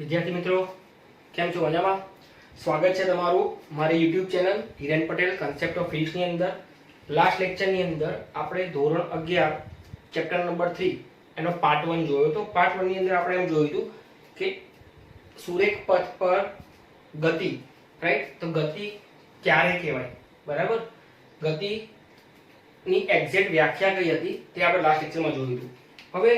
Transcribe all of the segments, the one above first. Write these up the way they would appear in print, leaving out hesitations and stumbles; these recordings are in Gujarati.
વિદ્યાર્થી મિત્રો કેમ છો? મજામાં? સ્વાગત છે તમારું મારી YouTube channel Hiren Patel concept of physics ની અંદર. લાસ્ટ લેક્ચર ની અંદર આપણે ધોરણ 11 ચેપ્ટર નંબર 3 એનો પાર્ટ 1 જોયો તો. પાર્ટ 1 ની અંદર આપણે એમ જોયું હતું કે સુરેખ પથ પર ગતિ, રાઈટ? તો ગતિ ક્યારે કહેવાય, બરાબર? ગતિ ની એક્ઝેક્ટ વ્યાખ્યા કઈ હતી તે આપણે લાસ્ટ લેક્ચરમાં જોયું હતું. હવે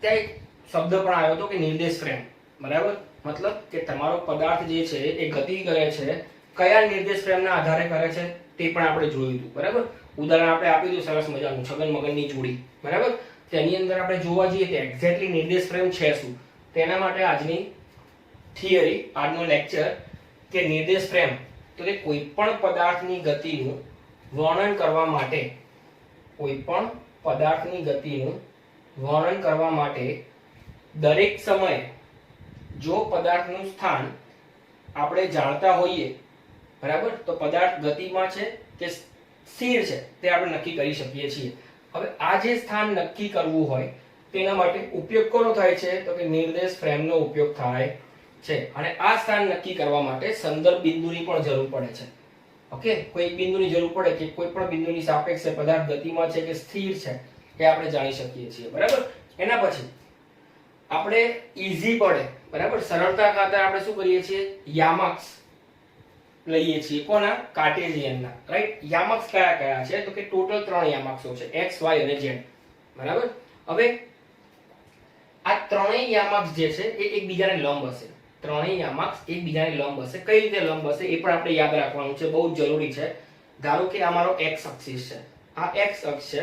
ત્યાં એક શબ્દ પણ આવ્યો હતો કે નિર્દેશ ફ્રેમ, બરાબર? મતલબ કે તમારો પદાર્થ જે છે એ ગતિ કરે છે, કયા નિર્દેશ ફ્રેમના આધારે કરે છે તે પણ આપણે જોયું હતું, બરાબર? ઉદાહરણ આપણે આપ્યું હતું સરસ મજાનું, છગન મગનની જોડી, બરાબર? તેની અંદર આપણે જોવા જઈએ તો એક્ઝેક્ટલી નિર્દેશ ફ્રેમ છે શું, તેના માટે આજની થિયરી, આજનો લેક્ચર કે નિર્દેશ ફ્રેમ તો કે કોઈ પણ પદાર્થની ગતિનું વર્ણન કરવા માટે, કોઈ પણ પદાર્થની ગતિનું વર્ણન કરવા માટે દરેક સમયે જો પદાર્થનું સ્થાન આપણે જાણતા હોઈએ, બરાબર, તો પદાર્થ ગતિમાં છે કે સ્થિર છે તે આપણે નક્કી કરી શકીએ છીએ. હવે આ જે સ્થાન નક્કી કરવું હોય તેના માટે ઉપયોગ કોનો થાય છે? તો કે નિર્દેશ ફ્રેમનો ઉપયોગ થાય છે. અને આ સ્થાન નક્કી કરવા માટે સંદર્ભ બિંદુની પણ જરૂર પડે છે. ઓકે, કોઈ એક બિંદુની જરૂર પડે કે કોઈ પણ બિંદુની સાપેક્ષે પદાર્થ ગતિમાં છે કે સ્થિર છે એ આપણે જાણી શકીએ છીએ, બરાબર? એના પછી આપણે ઈઝી પડે, બરાબર, સરળતા ખાતર આપણે શું કરીએ છીએ? યામક્સ લઈએ છીએ. કોના? કાર્ટેશિયનના, રાઈટ? યામક્સ કયા કયા છે? તો કે ટોટલ 3 યામક્સો છે, x y અને z, બરાબર? હવે આ ત્રણેય યામક્સ જે છે એ એકબીજાને લંબ હશે. ત્રણેય યામક્સ એકબીજાને લંબ હશે. કઈ રીતે લંબ હશે એ પણ આપણે યાદ રાખવાનું છે, બહુ જ જરૂરી છે. ધારો કે આ મારો x અક્ષિસ છે, આ x અક્ષ છે,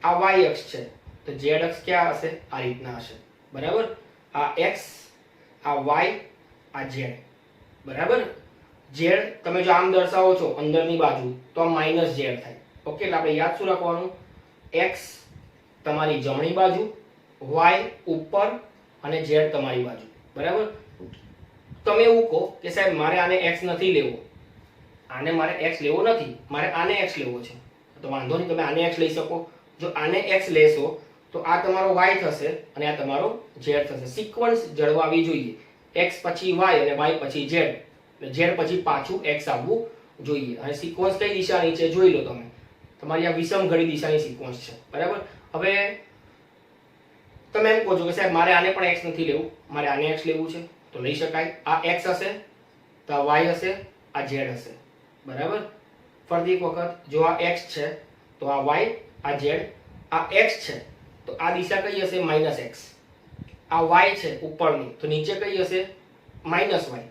આ y અક્ષ છે, તો z અક્ષ ક્યાં હશે? આ રીતના હશે, બરાબર? આ x, આ y, આ z, બરાબર? z તમે જો આમ દર્શાવો છો અંદરની બાજુ તો આ માઈનસ z થાય. ઓકે, એટલે આપણે યાદ શું રાખવાનું? x તમારી જમણી બાજુ, y ઉપર અને z તમારી બાજુ, બરાબર? તમે એવું કહો કે સાહેબ મારે આને x નથી લેવો, આને મારે x લેવો નથી, મારે આને x લેવો છે, તો વાંધો નહીં, તમે આને x લઈ શકો. જો આને x લેશો તો આ તમારો y થશે અને આ તમારો z થશે. સિક્વન્સ જળવાવી જોઈએ, x પછી y અને y પછી z, z પછી પાછું x આવવું જોઈએ. અને સિક્વન્સ કઈ દિશાની છે જોઈ લો તમે, તમારી આ વિષમ ઘડી દિશાની સિક્વન્સ છે, બરાબર? હવે તમે એમ કહો છો કે સાહેબ મારે આને પણ x નથી લેવું, મારે આને x લેવું છે, તો લઈ શકાય. આ x હશે તો આ y હશે, આ z હશે, બરાબર? ફરીથી એક વખત, જો આ x છે તો આ y, આ z, આ x છે તો આ દિશા કઈ હશે? Minus x. આ y છે ઉપરની તો નીચે કઈ હશે? Minus y.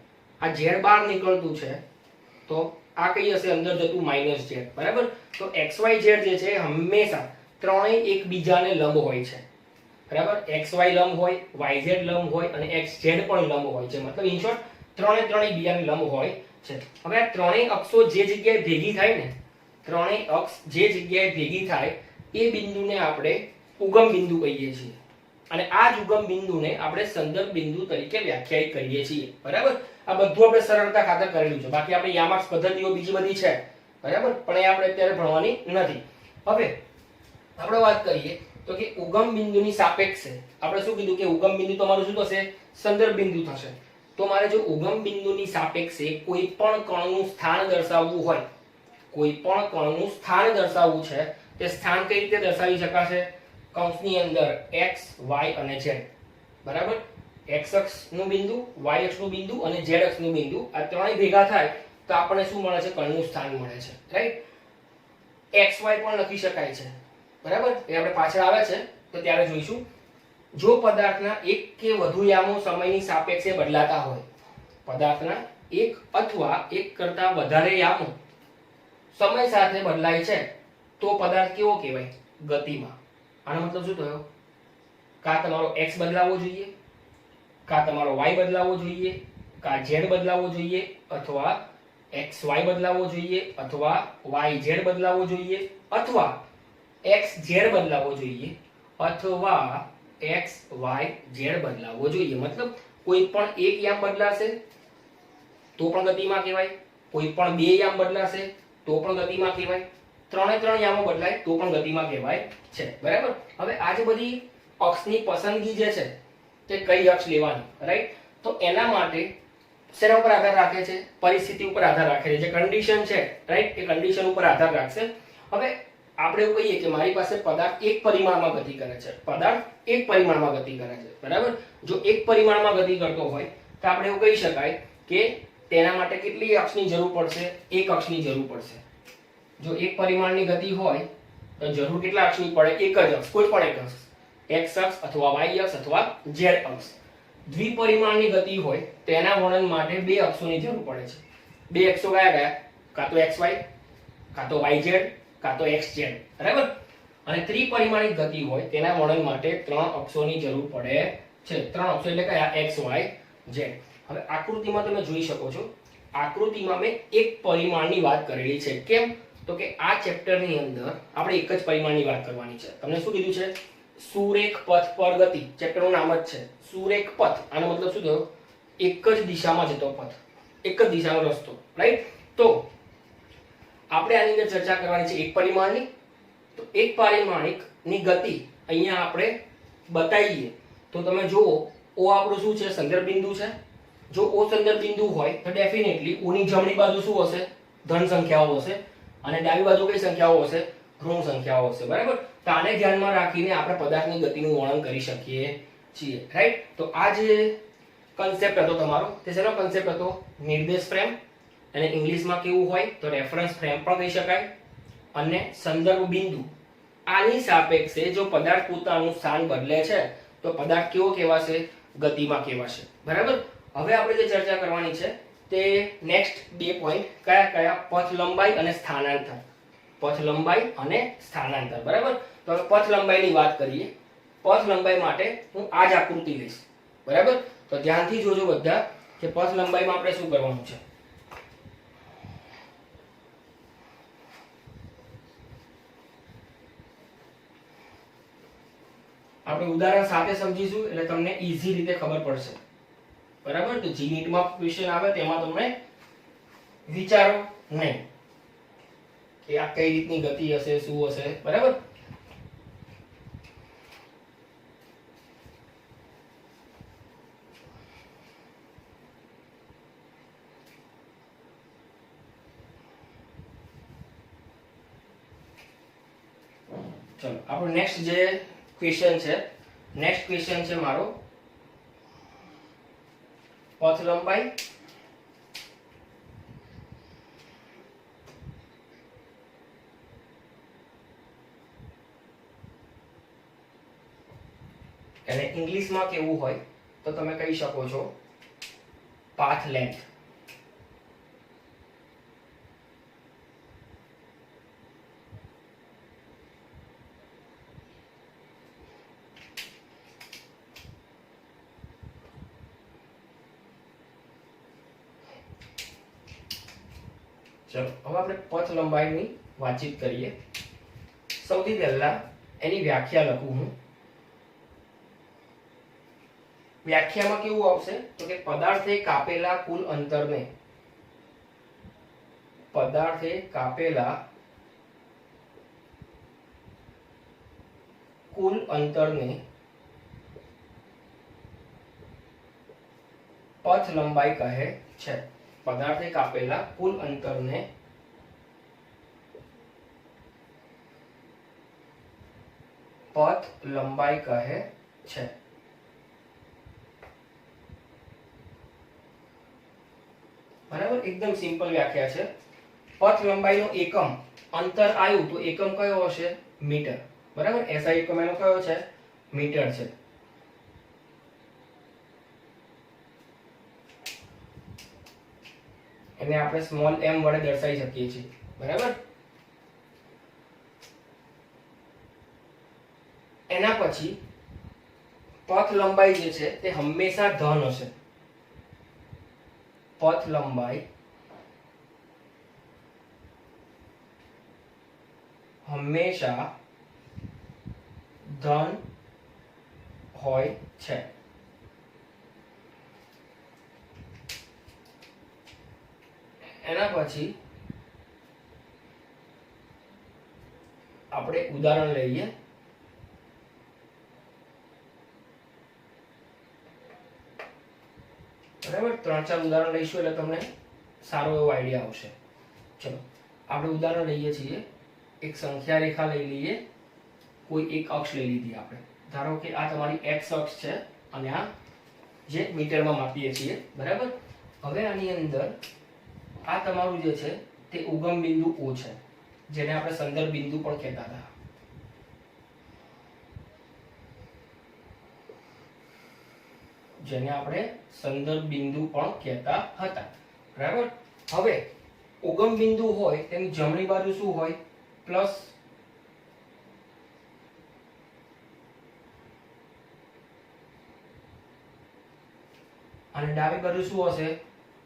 આ z બહાર નીકળતું છે તો આ કઈ હશે? અંદર જતું માઈનસ z, બરાબર? તો xy z જે છે હંમેશા ત્રણેય એકબીજાને લંબ હોય છે, બરાબર? xy લંબ હોય, yz લંબ હોય અને xz પણ લંબ હોય છે. મતલબ ઇન શોર્ટ ત્રણેય એકબીજાને લંબ હોય છે. હવે આ ત્રણેય અક્ષો જે જગ્યાએ ભેગી થાય ને, ત્રણેય અક્ષ જે જગ્યાએ ભેગી થાય એ બિંદુને આપણે ઉગમ બિંદુ કહીએ છીએ. અને આ જ ઉગમ બિંદુને આપણે સંદર્ભ બિંદુ તરીકે વ્યાખ્યાયિત કરીએ છીએ, બરાબર? આ બધું આપણે સરળતા ખાતર કરેલું છે. બાકી આપણે યામક્સ પદ્ધતિઓ બીજી બધી છે, બરાબર? પણ એ આપણે અત્યારે ભણવાની નથી. હવે આપણે વાત કરીએ તો કે ઉગમ બિંદુની સાપેક્ષે આપણે શું કીધું કે ઉગમ બિંદુ તમારું શું થશે? સંદર્ભ બિંદુ થશે. તો મારે જો ઉગમ બિંદુની સાપેક્ષે કોઈ પણ કણનું સ્થાન દર્શાવવું હોય, કોઈ પણ કણનું સ્થાન દર્શાવવું છે, તે સ્થાન કઈ રીતે દર્શાવી શકાશે? કૌંસની અંદર x, y અને z, બરાબર? x અક્ષનું બિંદુ, y અક્ષનું બિંદુ અને z અક્ષનું બિંદુ, આ ત્રણેય ભેગા થાય તો આપણને શું મળે છે? કણનું સ્થાન મળે છે, રાઈટ? xy પણ લખી શકાય છે, બરાબર? એ આપણે પાછળ આવે છે તો ત્યારે જોઈશું. જો પદાર્થના એક કે વધુ યામો સમયની સાપેક્ષે બદલાતા હોય, પદાર્થના એક અથવા એક કરતા વધારે યામો સમય સાથે બદલાય છે તો પદાર્થ કેવો કહેવાય? ગતિમાં. આનો મતલબ શું થયો? કા તમારો x બદલાવો જોઈએ, કા તમારો y બદલાવો જોઈએ, કા z બદલાવો જોઈએ, અથવા xy બદલાવો જોઈએ, અથવા yz બદલાવો જોઈએ, અથવા xz બદલાવો જોઈએ, અથવા xyz બદલાવો જોઈએ. મતલબ કોઈ પણ એક યામ બદલાશે તો પણ ગતિમાં કહેવાય, કોઈ પણ બે યામ બદલાશે તો પણ ગતિમાં કહેવાય, ત્રણ યામો બદલાય તો પણ ગતિમાં કહેવાય છે, બરાબર? હવે આ જે બધી અક્ષની પસંદગી જે છે તે કઈ અક્ષ લેવાની, રાઈટ? તો એના માટે શેના ઉપર આધાર રાખે છે? પરિસ્થિતિ ઉપર આધાર રાખે છે. જે કન્ડિશન છે રાઈટ, એ કન્ડિશન ઉપર આધાર રાખશે. હવે આપણે એવું કહીએ કે મારી પાસે પદાર્થ એક પરિમાણમાં ગતિ કરે છે, પદાર્થ એક પરિમાણમાં ગતિ કરે છે, બરાબર. જો એક પરિમાણમાં ગતિ કરતો હોય તો આપણે એવું કહી શકાય કે તેના માટે કેટલી અક્ષની જરૂર પડશે? એક અક્ષની જરૂર પડશે. જો એક પરિમાણની ગતિ હોય તો જરૂર કેટલા અક્ષની પડે? એક જ અક્ષ, કોઈ પણ એક અક્ષ, x અક્ષ અથવા y અક્ષ અથવા z અક્ષ. દ્વિપરિમાણની ગતિ હોય તેના વર્ણન માટે બે અક્ષોની જરૂર પડે છે. બે અક્ષો કયા કયા? કાં તો xy, કાં તો yz, કાં તો xz, બરાબર. અને ત્રિપરિમાણિક ગતિ હોય તેના વર્ણન માટે ત્રણ અક્ષોની જરૂર પડે છે. ત્રણ અક્ષો એટલે કયા? x, y, z. હવે આકૃતિમાં તમે જોઈ શકો છો, આકૃતિમાં મેં એક પરિમાણની વાત કરેલી છે. કેમ? તો કે આ ચેપ્ટરની અંદર આપણે એક જ પરિમાણની વાત કરવાની છે. તમને શું કીધું છે? સુરેખ પથ પર ગતિ. ચેપ્ટરનું નામ જ છે સુરેખ પથ. આનો મતલબ શું થયો? એક જ દિશામાં જતો પથ, એક જ દિશાનો રસ્તો, રાઈટ. તો આપણે આની અંદર ચર્ચા કરવાની છે એક પરિમાણની. તો એક પરિમાણિક ની ગતિ અહીંયા આપણે બતાવીએ તો તમે જુઓ, O આપણું શું છે? સંદર્ભ બિંદુ છે. જો O સંદર્ભ બિંદુ હોય તો ડેફિનેટલી O ની જમણી બાજુ શું હશે? ધન સંખ્યાઓ હશે, અને ડાબી બાજુ કઈ સંખ્યાઓ હશે? ઋણ સંખ્યાઓ હશે, બરાબર. તો આને ધ્યાનમાં રાખીને આપણે પદાર્થની ગતિનું વર્ણન કરી શકીએ છીએ, રાઈટ. તો આ જે કન્સેપ્ટ હતો તમારો, તે શેનો કન્સેપ્ટ હતો? નિર્દેશ ફ્રેમ. અને ઇંગ્લિશમાં કેવું હોય તો રેફરન્સ ફ્રેમ પણ કહી શકાય, અને સંદર્ભ બિંદુ. આની સાપેક્ષે જો પદાર્થ પોતાનું સ્થાન બદલે છે તો પદાર્થ કેવો કહેવાશે? ગતિમાં કહેવાશે, બરાબર. હવે આપણે જે ચર્ચા કરવાની છે તે નેક્સ્ટ બે પોઈન્ટ કયા કયા? પથ લંબાઈ અને સ્થાનાંતર. પથ લંબાઈ અને સ્થાનાંતર, બરાબર. તો હવે પથ લંબાઈની વાત કરીએ. પથ લંબાઈ માટે હું આ જ આકૃતિ લઈશ, બરાબર. તો ધ્યાનથી જોજો બધા કે પથ લંબાઈમાં આપણે શું કરવાનું છે. આપણે ઉદાહરણ સાથે સમજીશું એટલે તમને ઈઝી રીતે ખબર પડશે, બરાબર. તો જી નીટમાં ક્વેશ્ચન આવે તેમાં તમે વિચારો નહીં કે આ કઈ રીતની ગતિ હશે, શું હશે, બરાબર. ચલો આપણો નેક્સ્ટ જે ક્વેશ્ચન છે, નેક્સ્ટ ક્વેશ્ચન છે મારો પથ લંબાઈ અને ઇંગ્લિશમાં કેવું હોય તો તમે કહી શકો છો પાથ લેન્થ. ચલો હવે આપણે પથ લંબાઈની વાતચીત કરીએ. સૌથી પહેલા એની વ્યાખ્યા લખું હું. વ્યાખ્યામાં કેવું આવશે તો કે પદાર્થે કાપેલા કુલ અંતરને, પદાર્થે કાપેલા કુલ અંતરને પથ લંબાઈ કહે છે. પદાર્થે કાપેલા કુલ અંતરને પથ લંબાઈ કહે છે. બરાબર, એકદમ સિમ્પલ વ્યાખ્યા છે. પથ લંબાઈનો એકમ અંતર આવ્યું તો એકમ કયો હશે? મીટર, બરાબર. એસઆઈ એકમ એનો કયો છે? મીટર છે. એને આપણે સ્મોલ m વડે દર્શાવી શકીએ છીએ, બરાબર. એના પછી પથ લંબાઈ જે છે તે હંમેશા ધન હશે. પથ લંબાઈ હંમેશા ધન હોય છે. એના પછી આપણે ઉદાહરણ લઈએ. બરાબર, 3-4 ઉદાહરણ લઈશું એટલે તમને સારો એવો આઈડિયા આવશે. ચલો આપણે ઉદાહરણ લઈએ છીએ. એક સંખ્યા રેખા લઈ લઈએ, કોઈ એક અક્ષ લઈ લીધી આપણે. ધારો કે આ તમારી x અક્ષ છે અને આ જે મીટરમાં માપીએ છીએ. બરાબર, હવે આની અંદર આ તમારું જે છે તે ઉગમ બિંદુ O છે, જેને આપણે સંદર્ભ બિંદુ પણ કહેતા હતા. જેને આપણે સંદર્ભ બિંદુ પણ કહેતા હતા. બરાબર, હવે ઉગમ બિંદુ હોય તેની જમણી બાજુ શું હોય? પ્લસ, અને ડાબી બાજુ શું હશે?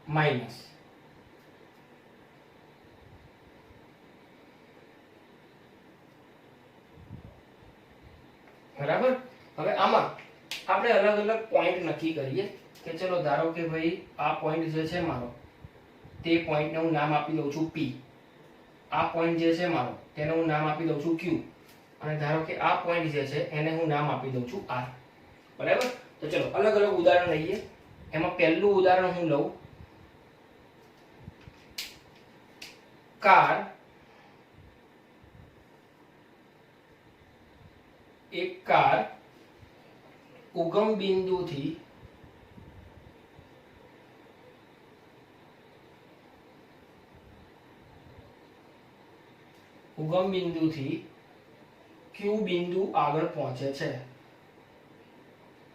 માઇનસ. બરાબર, હવે આમાં આપણે અલગ અલગ પોઈન્ટ નક્કી કરીએ કે ચલો ધારો કે ભાઈ આ પોઈન્ટ જે છે મારો, તે પોઈન્ટને હું નામ આપી દઉં છું P. આ પોઈન્ટ જે છે મારો તેને હું નામ આપી દઉં છું Q. અને ધારો કે આ પોઈન્ટ જે છે એને હું નામ આપી દઉં છું R. બરાબર, તો ચલો અલગ અલગ ઉદાહરણ લઈએ. એમાં પહેલું ઉદાહરણ હું લઉં, કાર. એક કાર ઉગમ બિંદુથી Q બિંદુ આગળ પહોંચે છે.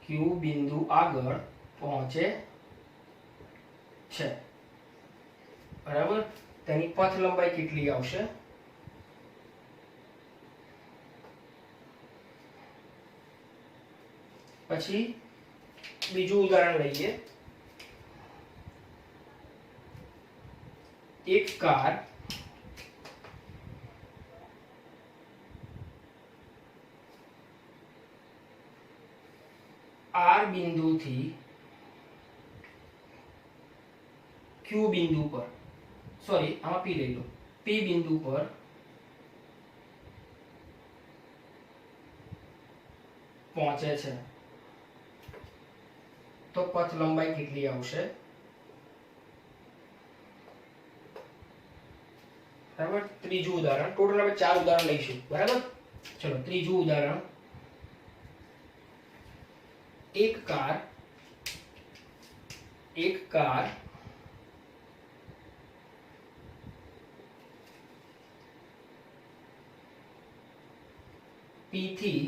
Q બિંદુ આગળ પહોંચે છે. બરાબર, તેની પથ લંબાઈ કેટલી આવશે? પછી બીજું ઉદાહરણ લઈએ. એક કાર R બિંદુથી Q બિંદુ પર, સોરી આમાં P લઈ લો, P બિંદુ પર પહોંચે છે. તો પથ લંબાઈ કેટલી આવશે? બરાબર, ત્રીજું ઉદાહરણ. ટોટલ આપણે 4 ઉદાહરણ લઈશું. બરાબર, ચલો ત્રીજું ઉદાહરણ. એક કાર P થી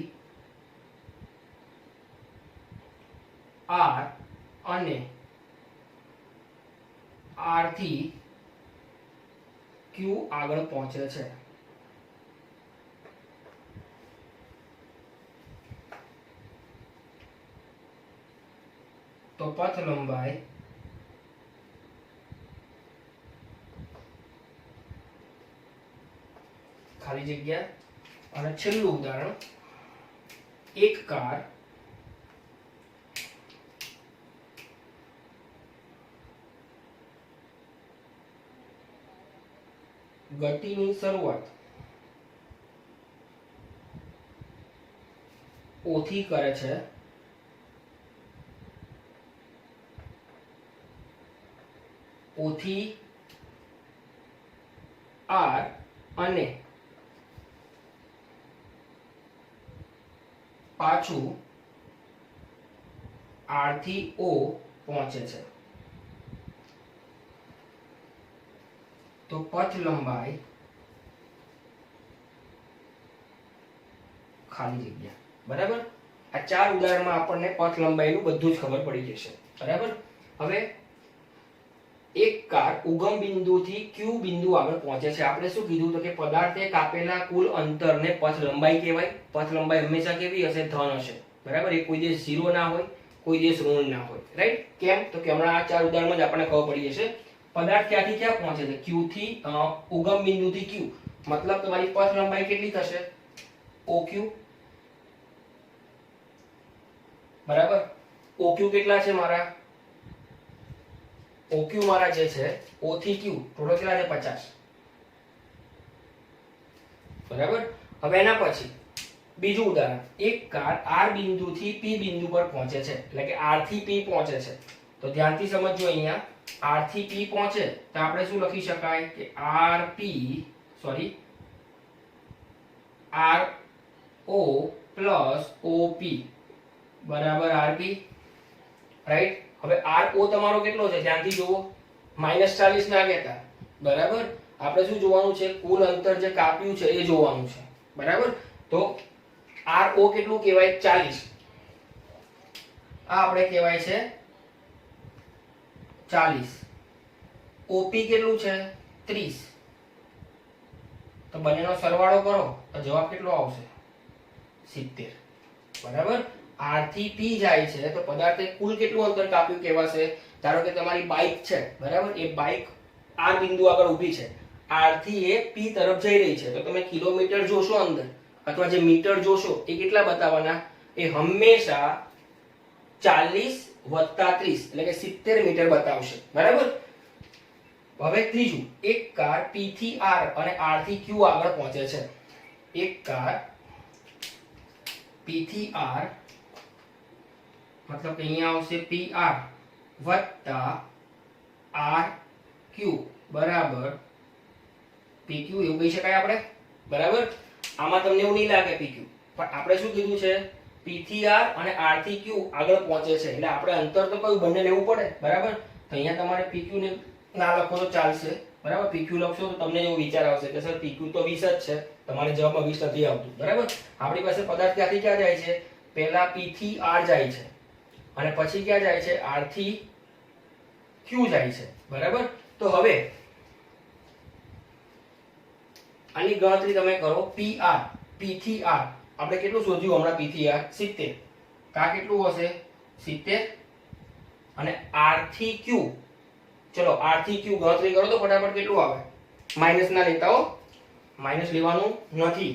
R અને R થી Q આગળ પહોંચે છે. તો પથ લંબાઈ ખાલી જગ્યા. અને છેલ્લું ઉદાહરણ, એક કાર ગતિની શરૂઆત O થી કરે છે. O થી R અને પાછું R થી O પહોંચે છે. તો પથ લંબાઈ ખાલી જગ્યા. બરાબર, આ 4 ઉદાહરણમાં આપણને પથ લંબાઈનું બધું જ ખબર પડી જશે. બરાબર, હવે એક કાર ઉગમ બિંદુથી Q બિંદુ આગળ પહોંચે છે. આપણે શું કીધું તો કે પદાર્થે કાપેલા કુલ અંતરને પથ લંબાઈ કહેવાય. પથ લંબાઈ હંમેશા કેવી હશે? ધન હશે. બરાબર, એ કોઈ દિવસ 0 ના હોય, કોઈ દિવસ ઋણ ના હોય. રાઈટ, કેમ? તો કે હમણાં આ 4 ઉદાહરણમાં જ આપણને ખબર પડી જશે. પદાર્થ ક્યાંથી ક્યાં પહોંચે છે? Q થી ઉગમ બિંદુથી Q, મતલબ તમારી પથ લંબાઈ કેટલી થશે? OQ. બરાબર, OQ કેટલા છે મારા? OQ મારા જે છે O થી Q ટોટલ કેટલા છે? 50. બરાબર, હવે એના પછી બીજું ઉદાહરણ. એક કાર R બિંદુથી P બિંદુ પર પહોંચે છે, એટલે કે R થી P પહોંચે છે. તો ધ્યાનથી સમજજો, અહીંયા r થી p પહોંચે તો આપણે શું લખી શકાય કે rp sorry ro plus op બરાબર rp, રાઈટ। હવે ro તમારો કેટલો છે ધ્યાનથી જુઓ, -40 ના કહેતા, બરાબર। આપણે શું જોવાનું છે, કુલ અંતર જે કાપ્યું છે એ જોવાનું છે, બરાબર। તો ro કેટલું કહેવાય 40, આ આપણે કહેવાય છે 40, op કેટલું છે 30, તો બંનેનો સરવાળો કરો તો જવાબ કેટલો આવશે 70, બરાબર। r થી p જાય છે તો પદાર્થે કુલ કેટલું અંતર કાપ્યું કહેવાશે। ધારો કે તમારી બાઇક છે, બરાબર, એ બાઇક r બિંદુ આગળ ઊભી છે, r થી એ p તરફ જઈ રહી છે, તો તમે કિલોમીટર જોશો અંદર અથવા જે મીટર જોશો એ કેટલા બતાવવાના, એ હંમેશા 40 વત્તા 30 એટલે કે 70 મીટર બતાવશે, બરાબર। હવે ત્રીજું, એક કાર p થી r અને r થી q આગળ પહોંચે છે। એક કાર p થી r मतलब કે અહીંયા આવશે PR વત્તા RQ બરાબર PQ એવું કહી શકાય આપણે, બરાબર। આમાં તમને એવું નહીં લાગે PQ, પણ આપણે શું કીધું છે P થી R અને R થી Q આગળ પહોંચે છે એટલે આપણે અંતર તો કયું બંને લેવું પડે, બરાબર। તો અહીંયા તમારે PQ ને ના લખો તો ચાલશે, બરાબર। PQ લખશો તો તમને એવો વિચાર આવશે કે સર PQ તો 20 જ છે, તમારે જવાબમાં 20 નથી આવતું, બરાબર। આપણી પાસે પદાર્થ ક્યાંથી ક્યાં જાય છે, પહેલા P થી R જાય છે અને પછી ક્યાં જાય છે, R થી Q જાય છે, બરાબર। તો હવે આની ગણતરી તમે કરો, PR P થી R આપણે કેટલું શોધ્યું હમણાં, P થી R 70, કા કેટલું હશે 70, અને R થી Q, ચલો R થી Q ગણતરી કરો તો ફટાફટ કેટલું આવે, માઈનસ ના લેતા હો, માઈનસ લેવાનું નથી,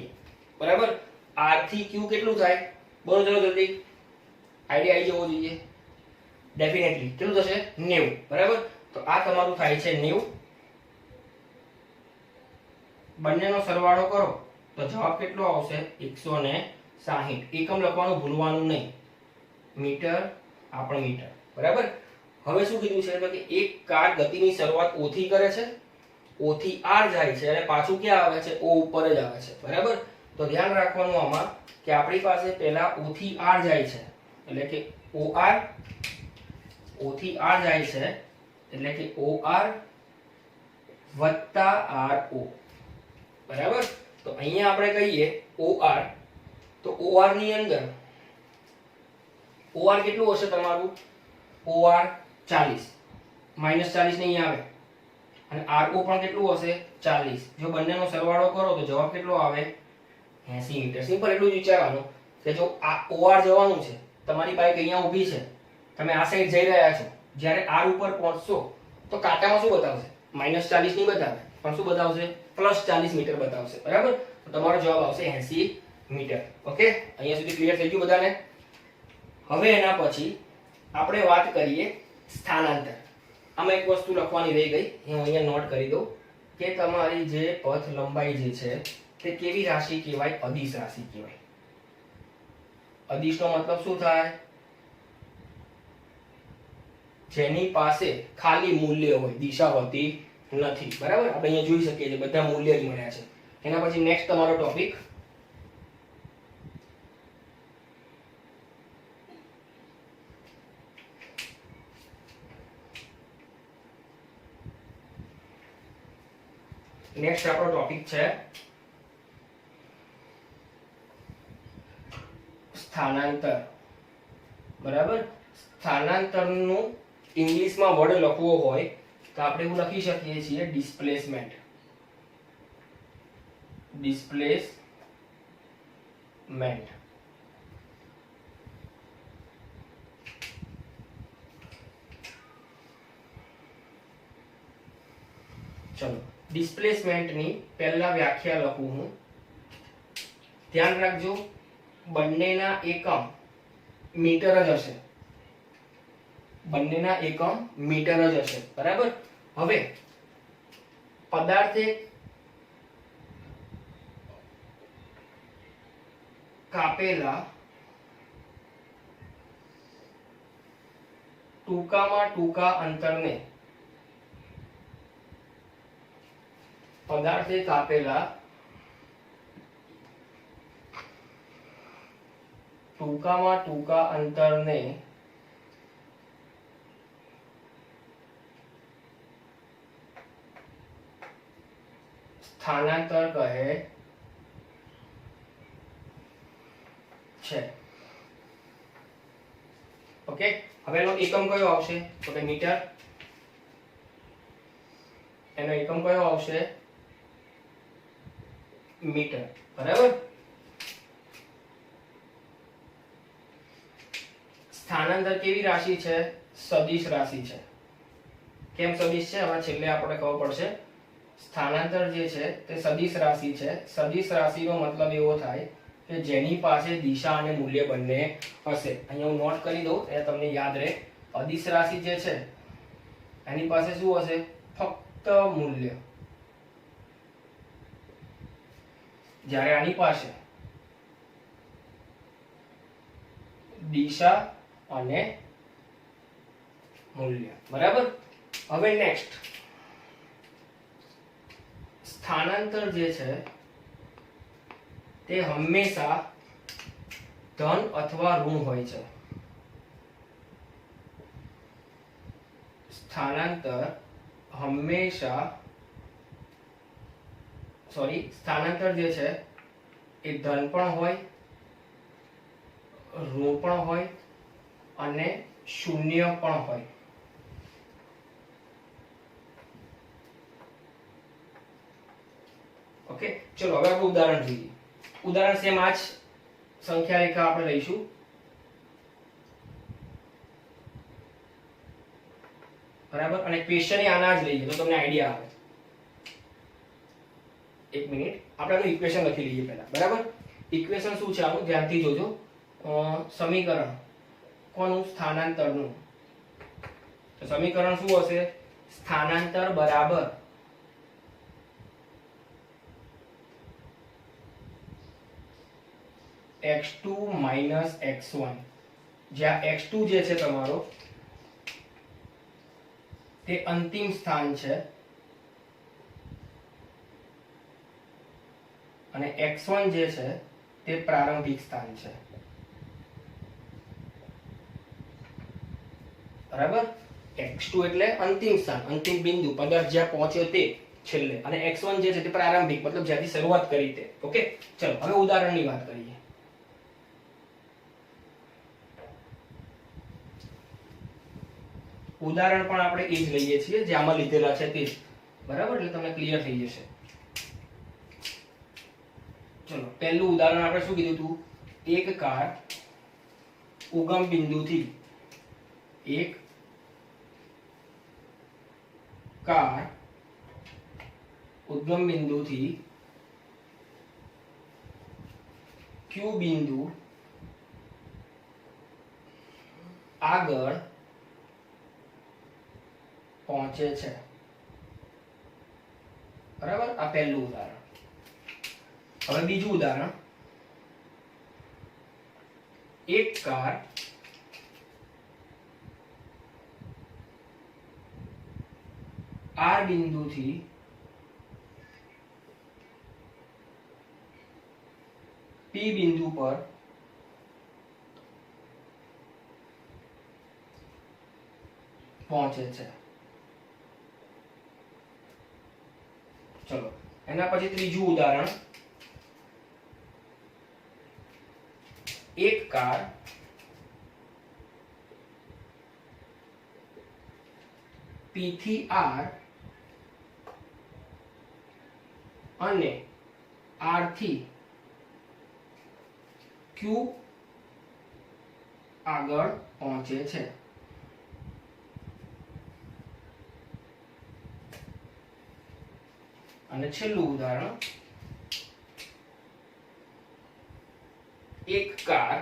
બરાબર। R થી Q કેટલું થાય, બોલો ચલો જલ્દી, આઈડિયા આવી જવો જોઈએ, ડેફિનેટલી કેટલું થશે 90, બરાબર। તો આ તમારું થાય છે 90, બંનેનો સરવાળો કરો તો જવાબ કેટલો આવશે 160, એકમ લખવાનું ભૂલવાનું નહીં, મીટર આપણે મીટર, બરાબર। હવે શું કીધું છે તો કે એક કાર ગતિની શરૂઆત O થી કરે છે, O થી R જાય છે અને પાછું ક્યાં આવે છે, O ઉપર જ આવે છે, બરાબર। તો ધ્યાન રાખવાનું આમાં કે આપણી પાસે પહેલા O થી R જાય છે એટલે કે OR, O થી R જાય છે એટલે કે OR વત્તા RO, બરાબર। તો અહીંયા આપણે કહીએ OR, તો OR ની અંદર OR કેટલું હશે તમારું, OR 40, -40 નહીં આવે, અને RO પણ કેટલું હશે 40, જો બંનેનો સરવાળો કરો તો જવાબ કેટલો આવે 80 મીટર। સિમ્પલ એટલું જ વિચારવાનું કે જો આ OR જવાનું છે, તમારી બાઇક અહીંયા ઊભી છે, તમે આ સાઈડ જઈ રહ્યા છો, જ્યારે R ઉપર પહોંચશો તો કાંટામાં શું બતાવશે, -40 નહીં બતાવે, પણ શું બતાવશે, +40 મીટર બતાવશે, બરાબર। તો તમારો જવાબ આવશે 80 મીટર, ઓકે। અહીંયા સુધી ક્લિયર થઈ ગયું બધાને। હવે એના પછી આપણે વાત કરીએ સ્થાનાંતર। આમાં એક વસ્તુ લખવાની રહી ગઈ, હું અહીંયા નોટ કરી દઉં કે તમારી જે પથ લંબાઈ જે છે તે કેવી રાશિ કહેવાય, અદિશ રાશિ કહેવાય। અદિશનો મતલબ શું થાય, જેની પાસે ખાલી મૂલ્ય હોય, દિશા હોતી નથી, બરાબર। આપણે અહીંયા જોઈ શકીએ છીએ બધા મૂલ્ય જ મળ્યા છે। એના પછી નેક્સ્ટ તમારો ટોપિક નેક્સ્ટ આપણો ટોપિક છે સ્થાનાંતર, બરાબર। સ્થાનાંતરનું ઇંગ્લિશમાં વર્ડ લખવો હોય તો આપણે એવું લખી શકીએ છીએ ડિસ્પ્લેસમેન્ટ, ડિસ્પ્લેસમેન્ટ, ચલો ડિસ્પ્લેસમેન્ટની પહેલા વ્યાખ્યા લખું હું, ધ્યાન રાખજો બંનેના એકમ મીટર જ હશે, બંનેના એકમ મીટર જ હશે, બરાબર। હવે પદાર્થે કાપેલા ટૂંકામાં ટૂંકા અંતરને પદાર્થે કાપેલા ટૂંકામાં ટૂંકા અંતરને સ્થાનાંતર કહે છે. ઓકે, હવે એનો એકમ કયો આવશે? તો કે મીટર. એનો એકમ કયો આવશે? મીટર. બરાબર. સ્થાનાંતર કેવી રાશિ છે? સદિશ રાશિ છે. કેમ સદિશ છે? હવે છેલ્લે આપણે ખબર પડશે. સ્થાનાંતર જે છે તે સદિશ રાશિ છે. સદિશ રાશિનો મતલબ એવો થાય કે જેની પાસે દિશા અને મૂલ્ય બંને હશે. અહીંયા હું નોટ કરી દઉં એટલે તમને યાદ રહે. અદિશ રાશિ જે છે એની પાસે શું હશે? ફક્ત મૂલ્ય. જ્યારે આની પાસે દિશા અને મૂલ્ય. બરાબર. હવે નેક્સ્ટ, સ્થાનાંતર જે છે તે હંમેશા ધન અથવા ઋણ હોય છે. સ્થાનાંતર જે છે એ ધન પણ હોય, ઋણ પણ હોય અને શૂન્ય પણ હોય. ઓકે, ચલો હવે આપણે ઉદાહરણ જોઈએ. ઉદાહરણ સેમ આ જ સંખ્યા રેખા આપણે લઈશું. બરાબર. અને ક્વેશ્ચન આના જ લઈએ તો તમને આઈડિયા આવે. એક મિનિટ, આપણે આનું ઇક્વેશન લખી લઈએ પહેલા. બરાબર. ઇક્વેશન શું છે આનું? ધ્યાનથી જોજો. સમીકરણ કોનું? સ્થાનાંતરનું. તો સમીકરણ શું હશે? સ્થાનાંતર બરાબર x2 - x1. જ્યાં x2 જે છે તમારો તે અંતિમ સ્થાન છે અને x1 જે છે તે પ્રારંભિક સ્થાન છે. બરાબર. x2 એટલે અંતિમ સ્થાન, અંતિમ બિંદુ, પદાર્થ જ્યાં પહોંચ્યો તે છેલ્લે, અને x1 જે છે તે પ્રારંભિક, મતલબ જ્યાંથી શરૂઆત કરી તે. ઓકે, ચલો હવે ઉદાહરણની વાત કરીએ. ઉદાહરણ પણ આપણે એ જ લઈએ છીએ જે આમાં લીધેલા છે તે જ. બરાબર. એટલે તમને ક્લિયર થઈ જશે. ચલો, પહેલું ઉદાહરણ આપણે શું કીધું હતું? એક કાર ઉગમ બિંદુથી ઉદ્ગમ બિંદુથી Q બિંદુ આગળ પહોંચે છે. બરાબર. આ પહેલું ઉદાહરણ. હવે બીજું ઉદાહરણ, એક કાર R બિંદુથી P બિંદુ પર પહોંચે છે. ચલો, એના પછી ત્રીજું ઉદાહરણ, એક કાર P થી R અને R થી Q આગળ પહોંચે છે. અને છેલ્લું ઉદાહરણ, એક કાર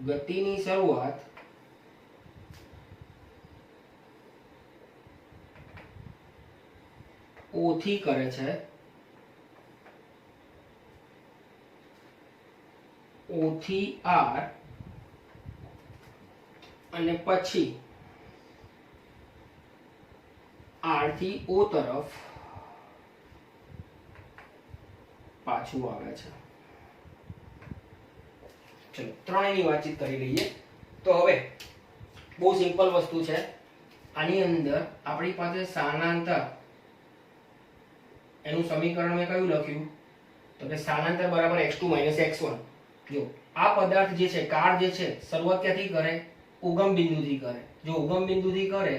ગતિની શરૂઆત O થી કરે છે O થી R અને પછી R થી O તરફ પાછું આવે છે. ચલો ત્રણેયની વાતચીત કરી લઈએ. તો હવે બહુ સિમ્પલ વસ્તુ છે. આની અંદર આપણી પાસે સ્થાનાંતર એનું સમીકરણ મેં કયું લખ્યું તો કે સ્થાનાંતર બરાબર x2 x1. જો આ પદાર્થ જે છે કાર જે છે શરૂઆત ક્યાંથી કરે? ઉગમ બિંદુથી કરે. જો ઉગમ બિંદુથી કરે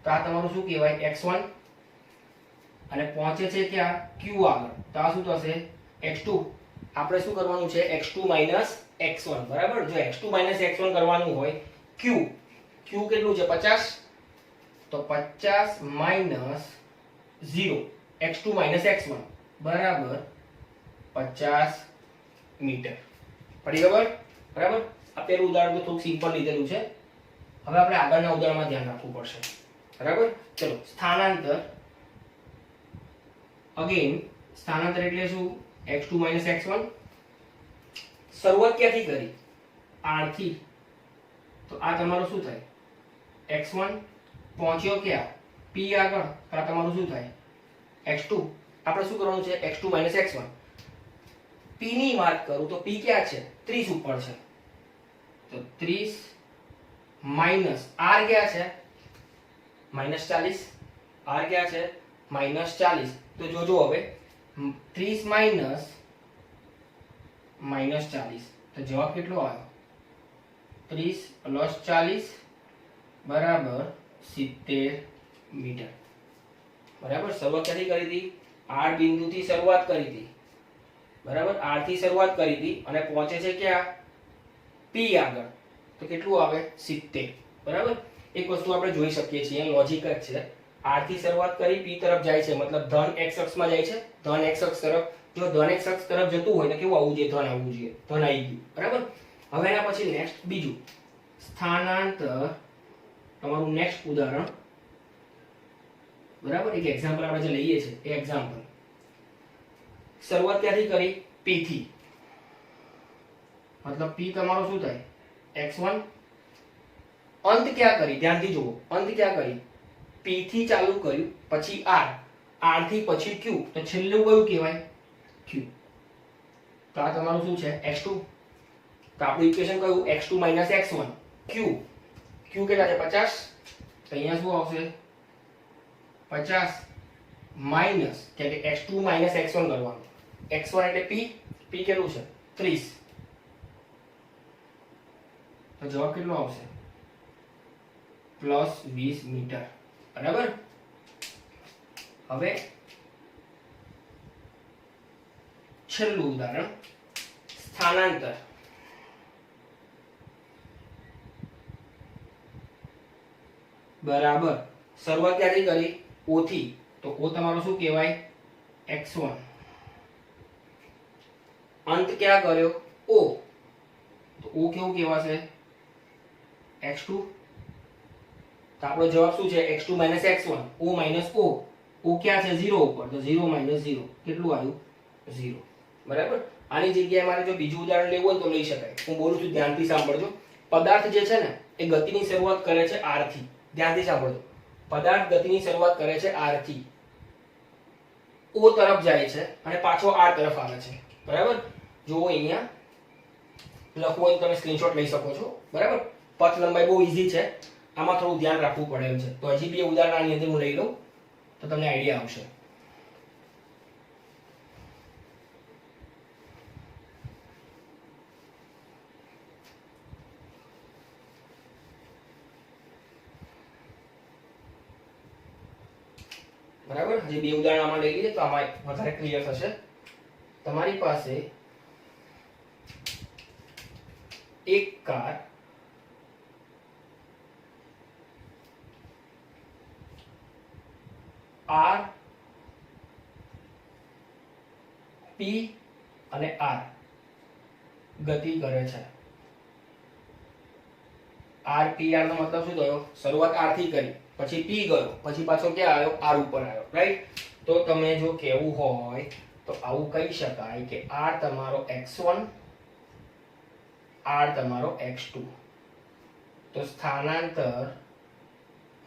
તો આ તમારું શું કહેવાય? x1 અને પહોંચે છે ક્યાં? q આગળ. તો આ શું થશે? x2. આપણે શું કરવાનું છે? x2 x1 બરાબર. જો x2 x1 કરવાનું હોય q કેટલું છે? 50. તો 50 માઈનસ 0 x2 x1 બરાબર 50 મીટર. પડી ખબર? બરાબર. આ પેલું ઉદાહરણ તો થોડું સિમ્પલ લીધેલું છે. હવે આપણે આગળના ઉદાહરણમાં ધ્યાન રાખવું પડશે. બરાબર. ચલો સ્થાનાંતર અગેન સ્થાનાંતર એટલે શું? x2 x1. શરૂઆત ક્યાંથી કરી? r થી. તો આ તમારું શું થાય? x1 પહોંચ્યો ક્યાં? p આગળ. તો આ તમારું શું થાય? x2. આપણે શું કરવાનું છે? x2 x1. p ની વાત કરું તો p ક્યાં છે? 30 ઉપર છે. તો 30 માઈનસ r ક્યાં છે? -40. r ક્યાં છે? -40. તો જોજો હવે 30 માઈનસ -40 તો જવાબ કેટલો આવ્યો? 30 પ્લસ 40 બરાબર 70 મીટર. બરાબર. શરૂઆત ક્યાંથી કરી હતી? r બિંદુથી શરૂઆત કરી હતી. બરાબર. r થી શરૂઆત કરી હતી અને પહોંચે છે ક્યાં? p આગળ. તો કેટલું આવે? 70. બરાબર. એક વસ્તુ આપણે જોઈ શકીએ છીએ, લોજિક જ છે. r થી શરૂઆત કરી p તરફ જાય છે મતલબ ધન x અક્ષમાં જાય છે. ધન x અક્ષ તરફ. જો ધન x અક્ષ તરફ જતું હોય તો કેવું આવવું જોઈએ? ધન આવવું જોઈએ. ધન આવી ગયું. બરાબર. હવે એના પછી નેક્સ્ટ બીજું સ્થાનાંતર તમારું નેક્સ્ટ ઉદાહરણ. બરાબર. એક એક્ઝામ્પલ આપણે જે લઈએ છે એ એક્ઝામ્પલ. શરૂઆત ક્યાંથી કરી? p થી. મતલબ p તમારો શું થાય? x1. અંત ક્યાં કરી? ધ્યાનથી જુઓ. અંત ક્યાં કરી? p થી ચાલુ કર્યું પછી r થી પછી q. તો છેલ્લું કયું કહેવાય? q. તો આ તમારું શું છે? x2. તો આપણું ઇક્વેશન કયું? x2 x1. q કેટલા છે? 50. તો અહીંયા શું આવશે? 50 માઈનસ કે x2 x1 કરવાનું. x1 એટલે p કેટલું છે? 30. તો જવાબ કેટલો આવશે? Plus 20 metre. બરાબર. હવે છેલ્લું ઉદાહરણ સ્થાનાંતર. બરાબર. શરૂઆત ક્યાંથી કરી? o થી. તો o તમારો શું કહેવાય? x1. અંત ક્યાં કર્યો? o. તો o કેવું કહેવાશે? x2. તો આપણો જવાબ શું છે? x2 x1. o minus o. o ક્યાં છે? 0 ઉપર. તો 0 minus 0 કેટલું આવ્યું? 0. બરાબર. આની જગ્યાએ મારે જો બીજું ઉદાહરણ લેવું હોય તો લઈ શકાય. હું બોલું છું ધ્યાનથી સાંભળજો. પદાર્થ જે છે ને એ ગતિની શરૂઆત કરે છે r થી. ધ્યાનથી સાંભળજો. પદાર્થ ગતિની શરૂઆત કરે છે r થી. o તરફ જાય છે અને પાછો r તરફ આવે છે. બરાબર. જો અહીંયા લખવું હોય તો તમે સ્ક્રીનશોટ લઈ શકો છો. બરાબર. પથ લંબાઈ બહુ ઈઝી છે. આમાં થોડું ધ્યાન રાખવું પડે એમ છે. તો હજી બે ઉદાહરણ આની અંદર હું લઈ લઉં તો તમને આઈડિયા આવશે. બરાબર. હજી બે ઉદાહરણ આમાં લઈ લઈએ તો આમાં વધારે ક્લિયર થશે. તમારી પાસે એક કાર R, P અને R ગતિ કરે છે. R P R નો મતલબ શું થયો? શરૂઆત R થી કરી, પછી P ગયો, પછી પાછો ક્યાં આવ્યો? R ઉપર આવ્યો. રાઈટ. તો તમે જો કહેવું હોય તો આવું કહી શકાય કે R તમારો x1 r તમારો x2. તો સ્થાનાંતર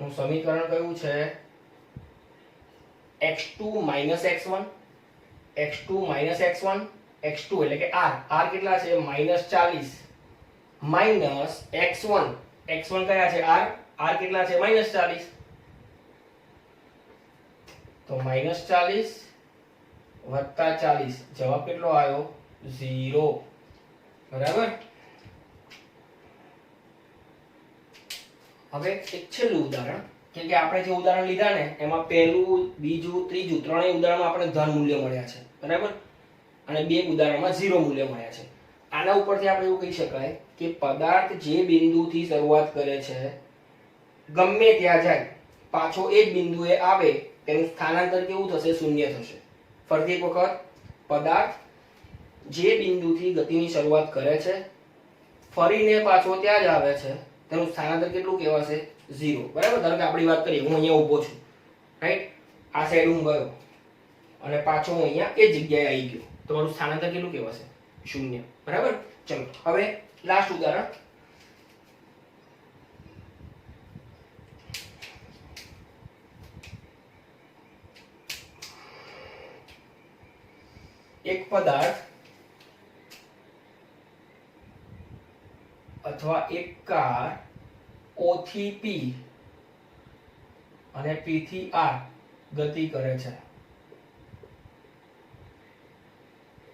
નું સમીકરણ કયું છે? x2 x1, x2 x1, x2 એટલે કે r કેટલા છે? -40 માઈનસ x1 કયા છે? r કેટલા છે? -40. તો -40 વત્તા 40 જવાબ કેટલો આવ્યો? 0. બરાબર. હવે એક છેલ્લું ઉદાહરણ, કે આપણે જે ઉદાહરણ લીધા ને એમાં પહેલું, બીજું, ત્રીજું ત્રણેય ઉદાહરણમાં આપણે ધન મૂલ્ય મળ્યા છે. બરાબર. અને બે ઉદાહરણમાં 0 મૂલ્ય મળ્યા છે. આના ઉપરથી આપણે એવું કહી શકાય કે પદાર્થ જે બિંદુથી શરૂઆત કરે છે ગમે ત્યાં જાય પાછો એ જ બિંદુએ આવે તેનું સ્થાનાંતર કેવું થશે? 0 થશે. ફરીથી એક વખત, પદાર્થ જે બિંદુથી ગતિની શરૂઆત કરે છે ફરીને પાછો ત્યાં જ આવે છે તેનું સ્થાનાંતર કેટલું કહેવાશે? 0. બરાબર. ધારો કે આપણી વાત કરીએ, હું અહીંયા ઊભો છું, રાઈટ? આ સાઈડ હું ગયો અને પાછો હું અહીંયા એ જગ્યાએ આવી ગયો, તો મારું સ્થાનાંતર કેટલું કહેવાશે? 0. બરાબર. ચલો હવે લાસ્ટ ઉદાહરણ. એક પદાર્થ અથવા એક કાર O થી P અને P થી R ગતિ કરે છે.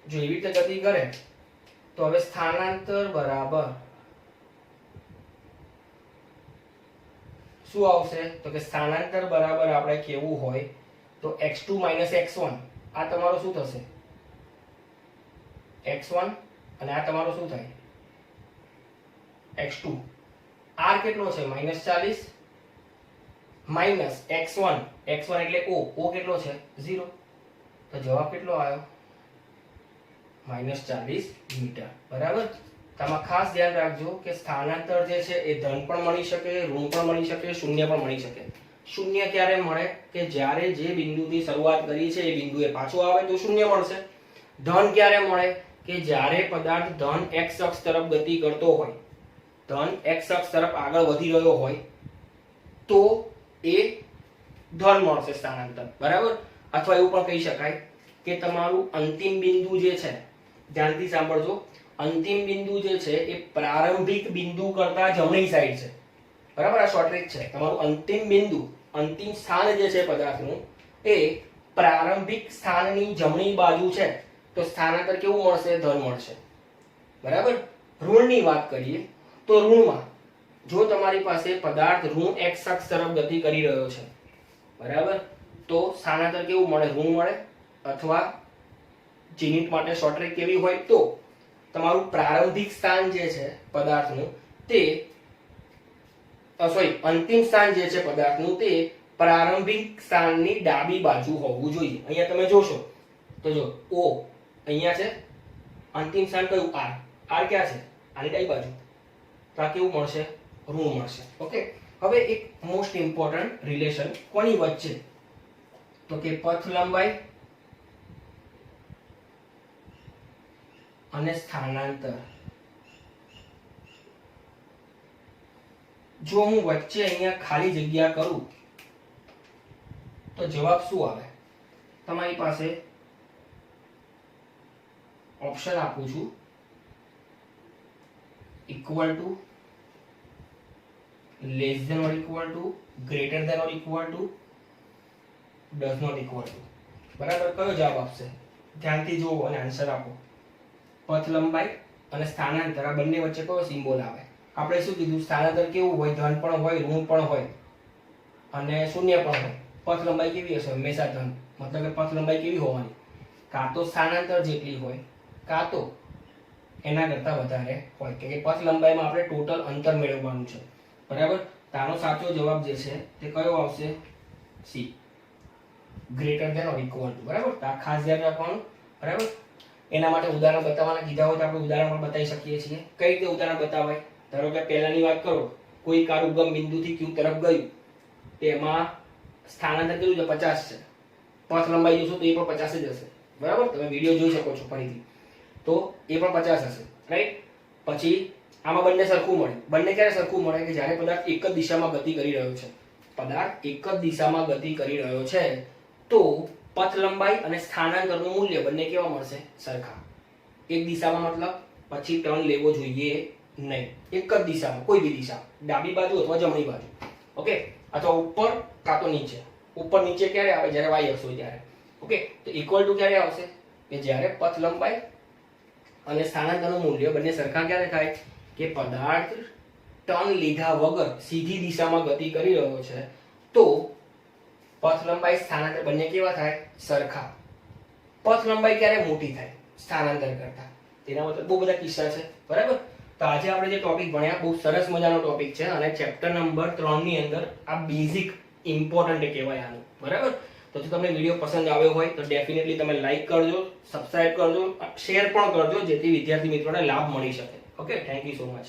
જો એવી રીતે ગતિ કરે તો હવે સ્થાનાંતર બરાબર શું આવશે? તો કે સ્થાનાંતર બરાબર આપણે કેવું હોય તો x2 x1. આ તમારો શું થશે? x1 અને આ તમારો શું થાય? x2. r કેટલો છે? -40 માઈનસ x1 એટલે o કેટલો છે? 0. તો જવાબ કેટલો આવ્યો? -40 મીટર. બરાબર. તમે ખાસ ધ્યાન રાખજો કે સ્થાનાંતર જે છે એ ધન પણ મળી શકે, ઋણ પણ મળી શકે, શૂન્ય પણ મળી શકે. શૂન્ય ક્યારે મળે? કે જ્યારે જે બિંદુથી શરૂઆત કરી છે એ બિંદુએ પાછું આવે તો શૂન્ય મળશે. ધન ક્યારે મળે? કે જ્યારે પદાર્થ ધન x અક્ષ તરફ ગતિ કરતો હોય, ધન x અક્ષ તરફ આગળ વધી રહ્યો હોય તો એ ધન મળશે સ્થાનાંતર. બરાબર. અથવા એવું પણ કહી શકાય કે તમારું અંતિમ બિંદુ જે છે, ધ્યાનથી સાંભળજો, અંતિમ બિંદુ જે છે એ પ્રારંભિક બિંદુ કરતા જમણી સાઈડ છે. બરાબર. આ શોર્ટ ટ્રિક છે. તમારું અંતિમ બિંદુ, અંતિમ સ્થાન જે છે પદાર્થનું એ પ્રારંભિક સ્થાનની જમણી બાજુ છે તો સ્થાનાંતર કેવું મળશે? ધન મળશે. બરાબર. ઋણની વાત કરીએ તો ઋણમાં જો તમારી પાસે પદાર્થ ઋણ x અક્ષ તરફ ગતિ કરી રહ્યો છે, બરાબર, તો સ્થાનાંતર કેવું મળે? ઋણ મળે. અથવા યુનિટ માટે શોર્ટ ટ્રિક કેવી હોય તો તમારું પ્રારંભિક સ્થાન જે છે પદાર્થનું તે અંતિમ સ્થાન જે છે પદાર્થનું તે પ્રારંભિક સ્થાનની ડાબી બાજુ હોવું જોઈએ. અહીંયા તમે જોશો તો જો O અહીંયા છે, અંતિમ સ્થાન કયું? r ક્યાં છે? આની ડાબી બાજુ. તો આ કેવું મળશે? ઋણ મળશે. ઓકે. હવે એક મોસ્ટ ઇમ્પોર્ટન્ટ રિલેશન કોની વચ્ચે? તો કે પથ લંબાઈ અને સ્થાનાંતર. જો હું વચ્ચે અહીંયા ખાલી જગ્યા કરું તો જવાબ શું આવે? તમારી પાસે ઓપ્શન આપું છું, equal to, less than or equal to, greater than or equal to, does not equal to. બરાબર. કયો જવાબ આપશે? ધ્યાનથી જુઓ અને આન્સર આપો. પથ લંબાઈ અને સ્થાનાંતર આ બંને વચ્ચે કયો સિમ્બોલ આવે? આપણે શું કીધું? સ્થાનાંતર કેવું હોય? ધન પણ હોય, ઋણ પણ હોય અને શૂન્ય પણ હોય. પથ લંબાઈ કેવી હશે? હંમેશા ધન. મતલબ કે પથ લંબાઈ કેવી હોવાની? કાં તો સ્થાનાંતર જેટલી હોય કાં તો એના કરતા વધારે હોય. કે પથ લંબાઈમાં આપણે ટોટલ અંતર મેળવવાનું છે. બરાબર. તારો સાચો જવાબ જે છે તે કયો આવશે? C, greater than or equal to. બરાબર. તો આ ખાસ ધ્યાન રાખવાનું. બરાબર. એના માટે ઉદાહરણ બતાવવાના કીધા હોય તો આપણે ઉદાહરણ પણ બતાવી શકીએ છીએ. કઈ રીતે ઉદાહરણ બતાવાય? ધારો કે પહેલાની વાત કરો, કોઈ કાર ઉગમ બિંદુથી Q તરફ ગયું, તેમાં સ્થાનાંતર કેટલું છે? 50 છે. પથ લંબાઈ જોશો તો એ પણ 50 જ હશે. બરાબર. તમે વિડીયો જોઈ શકો છો ફરીથી, તો એ પણ 50 હશે, રાઈટ? પછી આમાં બંને સરખું મળે. બંને ક્યારે સરખું મળે કે જ્યારે પદાર્થ એક જ દિશામાં ગતિ કરી રહ્યો છે. પદાર્થ એક જ દિશામાં ગતિ કરી રહ્યો છે તો પથ લંબાઈ અને સ્થાનાંતરનું મૂલ્ય બંને કેવા મળશે? સરખા. એક દિશામાં મતલબ પછી ટર્ન લેવો જોઈએ નહીં. એક જ દિશામાં, કોઈ બી દિશા, ડાબી બાજુ અથવા જમણી બાજુ, ઓકે, અથવા ઉપર કાં તો નીચે. ઉપર નીચે ક્યારે આવે? જ્યારે વાય અક્ષ હોય ત્યારે. ઓકે, તો ઇક્વલ ટુ ક્યારે આવશે? કે જ્યારે પથ લંબાઈ અને સ્થાનાંતરનું મૂલ્ય બંને સરખા ક્યારે થાય? કે પદાર્થ ટર્ન લીધા વગર સીધી દિશામાં ગતિ કરી રહ્યો છે તો પથ લંબાઈ સ્થાનાંતર બંને કેવા થાય? સરખા. પથ લંબાઈ ક્યારે મોટી થાય? સ્થાનાંતર કરતા. તેના મતલબ બહુ બધા કિસ્સા છે, બરાબર. તો આજે આપણે જે ટોપિક ભણ્યા બહુ સરસ મજાનો ટોપિક છે અને ચેપ્ટર નંબર 3 ની અંદર આ બેઝિક ઇમ્પોર્ટન્ટ કહેવાય આનું, બરાબર. તો જો તમને વિડીયો પસંદ આવ્યો હોય તો ડેફિનેટલી તમે લાઈક કરજો, સબસ્ક્રાઇબ કરજો, શેર પણ કરજો જેથી વિદ્યાર્થી મિત્રોને લાભ મળી શકે. Okay, thank you so much.